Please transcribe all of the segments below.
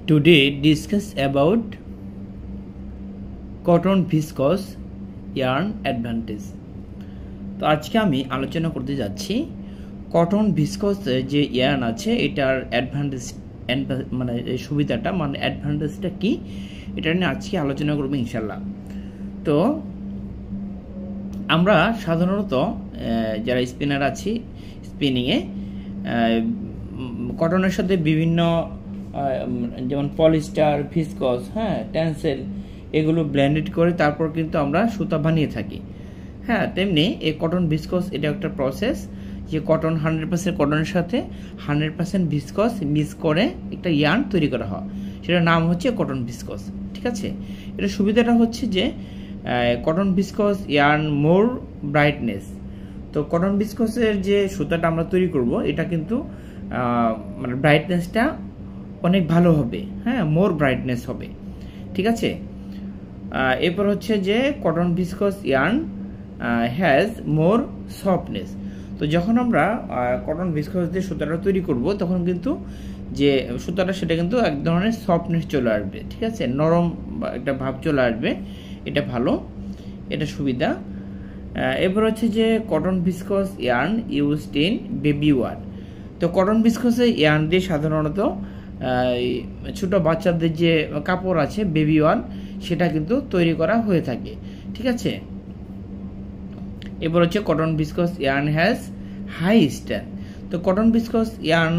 Today discuss about cotton viscose yarn advantage। তো আজকে আমি আলোচনা করতে যাচ্ছি কটন ভিসকস যে ইয়ার্ন আছে এটার অ্যাডভান্টেজ মানে সুবিধাটা মানে অ্যাডভান্টেজটা কি এটা নিয়ে আজকে আলোচনা করব ইনশাআল্লাহ। তো আমরা সাধারণত যারা স্পিনার আছি স্পিনিংয়ে কটনের সাথে বিভিন্ন যেমন পলিস্টার ভিসকস টেন্সেল এগুলো ব্লেন্ডেড করে তারপর কিন্তু আমরা সুতা বানিয়ে থাকি। তেমনি এই কটন ভিসকস এটা একটা প্রসেস যে কটন 100% কটনের সাথে 100% ভিসকস মিক্স করে একটা ইয়ার্ন তৈরি করা হয়, সেটার নাম হচ্ছে কটন ভিসকস। ঠিক আছে, এটা সুবিধাটা হচ্ছে যে কটন ভিসকস ইয়ার্ন মোর ব্রাইটনেস। তো কটন ভিসকসের যে সুতাটা আমরা তৈরি করব এটা কিন্তু মানে ব্রাইটনেসটা অনেক ভালো হবে, মোর ব্রাইটনেস হবে। ঠিক আছে, এরপর হচ্ছে যে cotton viscose yarn has more softness. তো যখন আমরা কটন ভিসকস দিয়ে সুতাটা তৈরি করব তখন কিন্তু যে সুতাটা সেটা কিন্তু এক ধরনের সফটনেস চলে আসবে। ঠিক আছে, নরম একটা ভাব চলে আসবে, এটা ভালো, এটা সুবিধা। এরপর হচ্ছে যে cotton viscose yarn used in baby wear. তো কটন ভিসকসের ইয়ার্ন দিয়ে সাধারণত ছোট বাচ্চাদের যে কাপড় আছে বেবি ওয়ার সেটা কিন্তু তৈরি করা হয়ে থাকে। ঠিক আছে, এবার হচ্ছে cotton viscose yarn has high stand. তো কটন ভিসকস ইয়ার্ন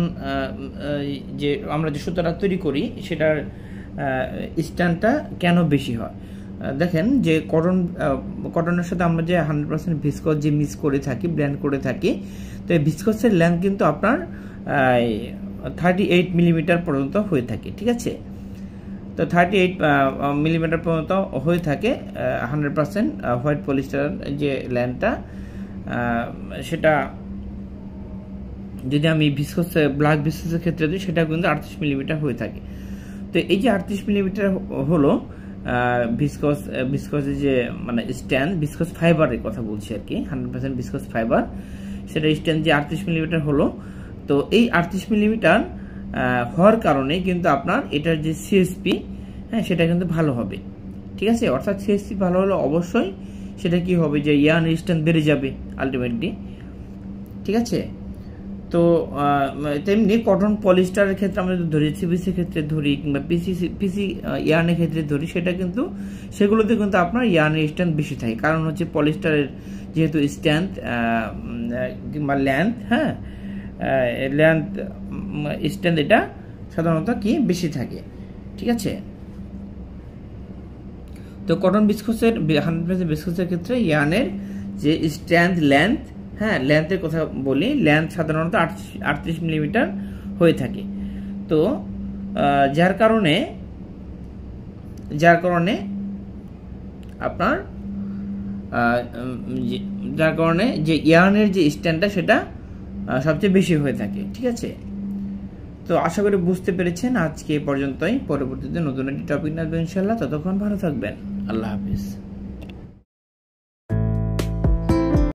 যে আমরা যে সুতাটা তৈরি করি সেটার স্ট্যান্ডটা কেন বেশি হয় দেখেন, যে কটনের সাথে আমরা যে 100% ভিসকস যে মিক্স করে থাকি ব্লেন্ড করে থাকি, তো এই ভিসকসের লেন্থ কিন্তু আপনার 38 মিলিমিটার পর্যন্ত হয়ে থাকে। ঠিক আছে, তো 38 মিলিমিটার পর্যন্ত হয়ে থাকে 100% হোয়াইট পলিস্টার যে লেন্থটা, সেটা যদি আমি ভিসকস ব্ল্যাক ভিসকসের ক্ষেত্রে দিই সেটা কিন্তু 38 মিলিমিটার হয়ে থাকে। তো এই যে 38 মিলিমিটার হলো ভিসকসের যে মানে স্ট্যান্ড, ভিসকস ফাইবারের কথা বলছি আর কি, 100% ভিসকস ফাইবার সেটা স্ট্যান্ড যে 38 মিলিমিটার হলো। তো এই 38 মিলিমিটার হওয়ার কারণে কিন্তু আপনার এটার যে সিএসপি সেটা কিন্তু ভালো হবে। ঠিক আছে, অর্থাৎ সিএসপি ভালো হলে অবশ্যই সেটা কি হবে যে ইয়ার্ন স্ট্যান্ড বেড়ে যাবে আলটিমেটলি। ঠিক আছে, তো তেমনি কটন পলিস্টারের ক্ষেত্রে আমরা যদি ধরি, সিবিসির ক্ষেত্রে ধরি কিংবা পিসি ইয়ার্নের ক্ষেত্রে ধরি, সেটা কিন্তু সেগুলোতে কিন্তু আপনার ইয়ার্নের স্ট্যান্ড বেশি থাকে। কারণ হচ্ছে পলিস্টারের যেহেতু স্ট্যান্ড কিংবা লেন্থ লেন্থ স্ট্যান্ড এটা সাধারণত কি বেশি থাকে। ঠিক আছে, তো কটন ভিসকসের 100% ভিসকসের ক্ষেত্রে ইয়ার্নের যে স্ট্যান্ড লেন্থ লেন্থের কথা বলি, লেন্থ সাধারণত 38 মিলিমিটার হয়ে থাকে। তো যার কারণে আপনার যে ইয়ার্নের যে স্ট্যান্ডটা সেটা সবচেয়ে বেশি হয়ে থাকে। ঠিক আছে, তো আশা করি বুঝতে পেরেছেন। আজকে পর্যন্তই, পরবর্তীতে নতুন একটি টপিক নিয়ে আসবো ইনশাআল্লাহ। ততক্ষণ ভালো থাকবেন, আল্লাহ হাফিজ।